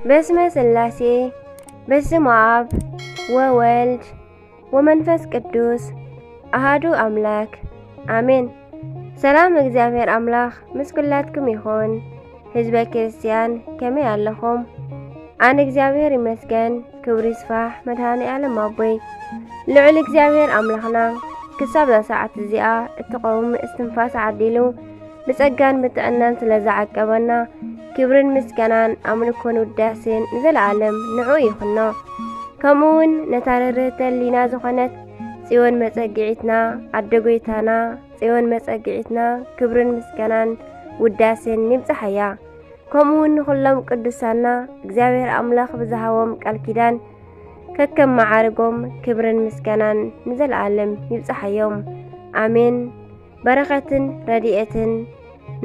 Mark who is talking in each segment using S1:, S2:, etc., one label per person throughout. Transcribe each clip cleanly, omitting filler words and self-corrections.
S1: በስመ ስላሴ በስመ አብ ወወልድ ወመንፈስ ቅዱስ አሃዱ አምላክ አሜን። ሰላም እግዚአብሔር አምላክ ምስኩላትኩም ይሆን። ህዝበ ክርስቲያን ከመይ ኣለኹም? አነ እግዚአብሔር ይመስገን ክብሩ ይስፋሕ መድኃኔ ዓለም አቦይ ልዑል እግዚአብሔር አምላኽና ክሳብ ሰዓት እዚኣ እትቆም እስትንፋስ ዓዲሉ ብጸጋን ብጥዕናን ስለዝዓቀበና ክብርን ምስጋናን አምልኮን ውዳሴን ንዘለዓለም ንዑ ይኹኖ። ከምኡውን ነታረርህተ ሊና ዝኾነት ጽዮን መጸጊዒትና አደጎይታና ጽዮን መጸጊዒትና ክብርን ምስጋናን ውዳሴን ይብጽሐያ። ከምኡውን ንኹሎም ቅዱሳና እግዚአብሔር አምላኽ ብዝሃቦም ቃል ኪዳን ከከም ማዓርጎም ክብርን ምስጋናን ንዘለዓለም ይብጽሐዮም አሜን። በረኸትን ረድኤትን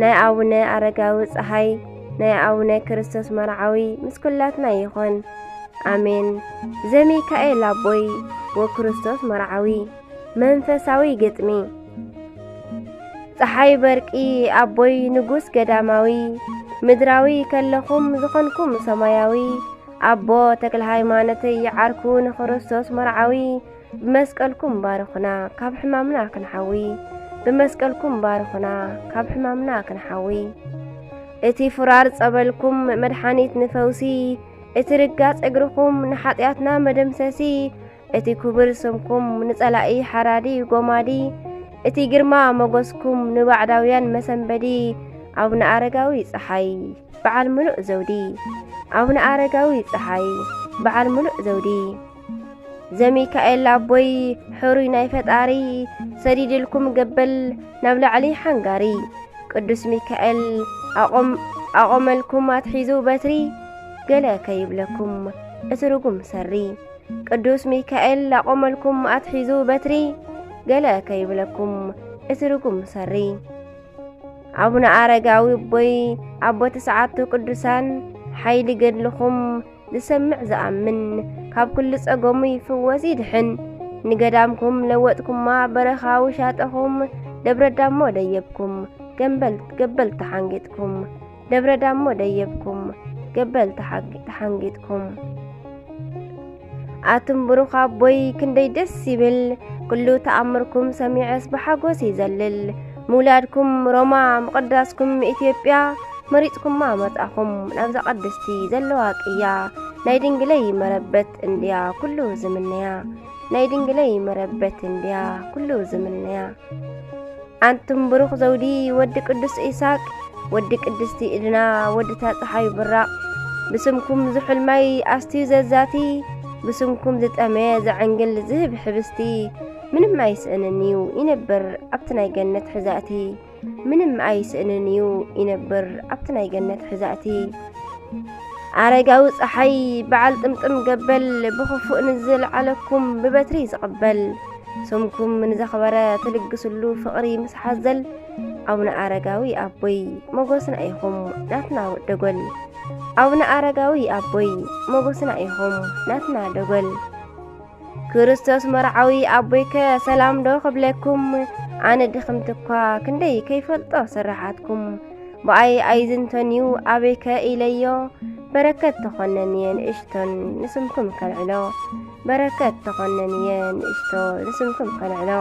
S1: ናይ አቡነ አረጋዊ ፀሐይ ናይ አቡነ ክርስቶስ መርዓዊ ምስኩላትና ይኾን አሜን። ዘሚካኤል አቦይ ወክርስቶስ መርዓዊ መንፈሳዊ ግጥሚ ፀሐይ በርቂ አቦይ ንጉስ ገዳማዊ ምድራዊ ከለኹም ዝኾንኩም ሰማያዊ አቦ ተክለ ሃይማኖት ይዓርኩ ንክርስቶስ መርዓዊ ብመስቀልኩም ባርኹና ካብ ሕማምና ክንሓዊ ብመስቀልኩም ባርኹና ካብ ሕማምና ክንሓዊ እቲ ፍራር ጸበልኩም መድኃኒት ንፈውሲ እቲ ርጋጽ እግርኩም ንኃጢአትና መደምሰሲ እቲ ክቡር ስምኩም ንጸላኢ ሓራዲ ጎማዲ እቲ ግርማ መጎስኩም ንባዕዳውያን መሰንበዲ አቡነ አረጋዊ ፀሐይ በዓል ሙሉእ ዘውዲ አቡነ አረጋዊ ፀሐይ በዓል ሙሉእ ዘውዲ ዘሚካኤል አቦይ ሕሩይ ናይ ፈጣሪ ሰዲድልኩም ገበል ናብ ላዕሊ ሓንጋሪ ቅዱስ ሚካኤል አቆመልኩም አትሒዙ በትሪ ገለ ከይብለኩም እትርጉም ሰሪ ቅዱስ ሚካኤል አቆመልኩም አትሒዙ በትሪ ገለ ከይብለኩም እትርጉም ሰሪ አቡነ አረጋዊ ቦይ አቦ ተስዓቱ ቅዱሳን ሓይሊ ገድልኹም ዝሰምዕ ዝኣምን ካብ ኩሉ ጸገሙ ይፍወስ ይድሕን ንገዳምኩም ለወጥኩማ በረኻዊ ሻጠኹም ደብረ ዳሞ ደየብኩም ገበል ተሓንጊጥኩም ደብረ ዳሞ ደየብኩም ገበል ተሓንጊጥኩም አቱም ብሩኽ አቦይ ክንደይ ደስ ይብል ኩሉ ተኣምርኩም ሰሚዐስ ብሓጎስ ይዘልል ሙላድኩም ሮማ መቅዳስኩም ኢትዮጵያ መሪጽኩማ መጻኹም ናብዛ ቅድስቲ ዘለዋ ቅያ ናይ ድንግለይ መረበት እንድያ ኩሉ ዝምነያ ናይ ድንግለይ መረበት እንድያ ኩሉ ዝምነያ አንቱም ብሩኽ ዘውዲ ወዲ ቅዱስ ኢሳቅ ወዲ ቅድስቲ ኢድና ወዲ ታፀሓይ ብራቅ ብስምኩም ዝሕልማይ አስትዩ ዘዛቲ ብስምኩም ዝጠመየ ዘዕንግል ዝህብ ሕብስቲ ምንም አይስእንኒዩ ይነብር ኣብቲ ናይ ገነት ሕዛእቲ ምንም አይስእንኒዩ ይነብር ኣብቲ ናይ ገነት ሕዛእቲ አረጋዊ ፀሐይ በዓል ጥምጥም ገበል ብኽፉእ ንዝለዓለኩም ብበትሪ ዝቕበል ስምኩም ንዘኽበረ ትልግስሉ ፍቕሪ ምስ ሓዘል አቡነ አረጋዊ አቦይ ሞጎስና ኢኹም ናትና ደጎል አቡነ አረጋዊ አቦይ ሞጎስና ኢኹም ናትና ደጎል ክርስቶስ መርዓዊ አቦይከ ሰላም ዶ ክብለኩም አነ ድኽምትኳ ክንደይ ከይፈልጦ ስራሓትኩም ብኣይ ኣይዝንተንዩ ኣበይከ ኢለዮ በረከት ተኾነንየ ንእሽቶን ንስምኩም ከልዕሎ በረከት ተኾነንየ ንእሽቶ ንስምኩም ከልዕሎ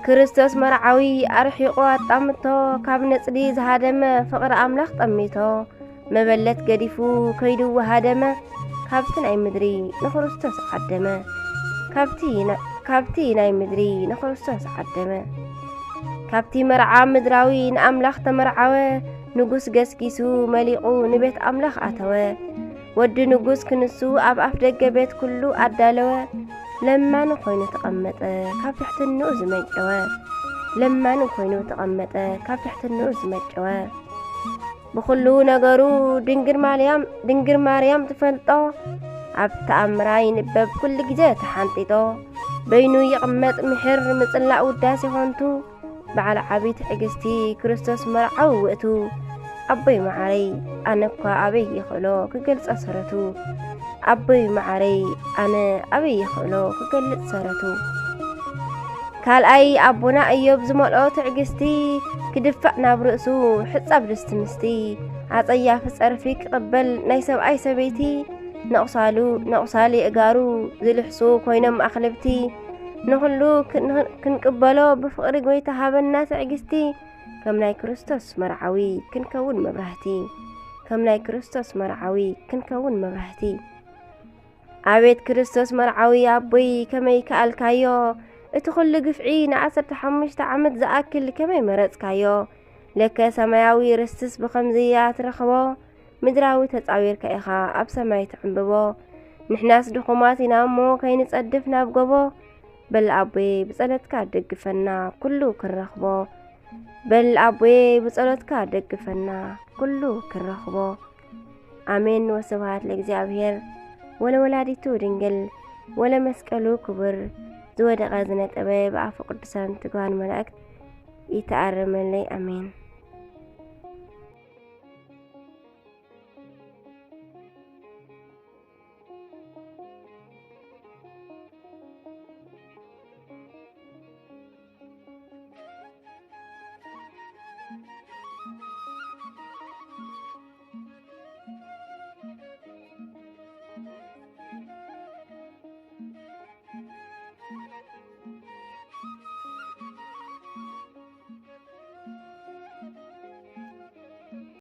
S1: ክርስቶስ መርዓዊ ኣርሒቆ ኣጣምቶ ካብ ነጽዲ ዝሃደመ ፍቕሪ ኣምላኽ ጠሚቶ መበለት ገዲፉ ከይዱ ወሃደመ ካብቲ ናይ ምድሪ ንክርስቶስ ዓደመ ካብቲ ናይ ምድሪ ንክርስቶስ ዓደመ ካብቲ መርዓ ምድራዊ ንኣምላኽ ተመርዓወ ንጉስ ገስጊሱ መሊቑ ንቤት ኣምላኽ ኣተወ ወዲ ንጉስ ክንሱ ኣብ ኣፍ ደገ ቤት ኩሉ ኣዳለወ ለማን ኮይኑ ተቐመጠ ካብ ትሕትንኡ ዝመጨወ ለማን ኮይኑ ተቐመጠ ካብ ትሕትንኡ ዝመጨወ ብኩሉ ነገሩ ድንግል ማርያም ትፈልጦ ኣብ ተኣምራ ይንበብ ኩሉ ግዜ ተሓንጢጦ በይኑ ይቕመጥ ምሕር ምጽላእ ውዳሴ ኾንቱ በዓል ዓብይ ትዕግስቲ ክርስቶስ መርዓዊ ውእቱ ኣቦይ ማዓረይ ኣነ እኳ ኣበይ ይኽእሎ ክገልጸ ሰረቱ ኣቦይ ማዓረይ ኣነ ኣበይ ይኽእሎ ክገልጽ ሰረቱ ካልኣይ ኣቦና እዮብ ዝመልኦ ትዕግስቲ ክድፋእ ናብ ርእሱ ሕጻብ ድስቲ ምስቲ ኣጸያፊ ጸርፊ ክቕበል ናይ ሰብኣይ ሰበይቲ ነቕሳሊ እጋሩ ዝልሕሱ ኮይኖም ኣኽልብቲ ንኹሉ ክንቅበሎ ብፍቕሪ ጎይታ ሃበና ትዕግስቲ ከም ናይ ክርስቶስ መርዓዊ ክንከውን መብራህቲ ከም ናይ ክርስቶስ መርዓዊ ክንከውን መብራህቲ ኣቤት ክርስቶስ መርዓዊ ኣቦይ ከመይ ከኣልካዮ እቲ ኩሉ ግፍዒ ን15 ዓመት ዝኣክል ከመይ መረጽካዮ ለከ ሰማያዊ ርስትስ ብኸምዝያ ትረኽቦ ምድራዊ ተጻዊርካ ኢኻ ኣብ ሰማይ ትዕንብቦ ንሕናስ ድኹማት ኢና እሞ ከይንጸድፍ ናብ ጎቦ በል ኣቦዬ ብጸሎትካ ደግፈና ኩሉ ክንረኽቦ በል ኣቦዬ ብጸሎትካ ደግፈና ኩሉ ክንረኽቦ ኣሜን ወስብሐት ለእግዚአብሔር ወለወላዲቱ ድንግል ወለመስቀሉ ክቡር ዝወደቐ ዝነጠበ ብኣፈ ቅዱሳን ትጓን መላእክት ይተኣረመለይ ኣሜን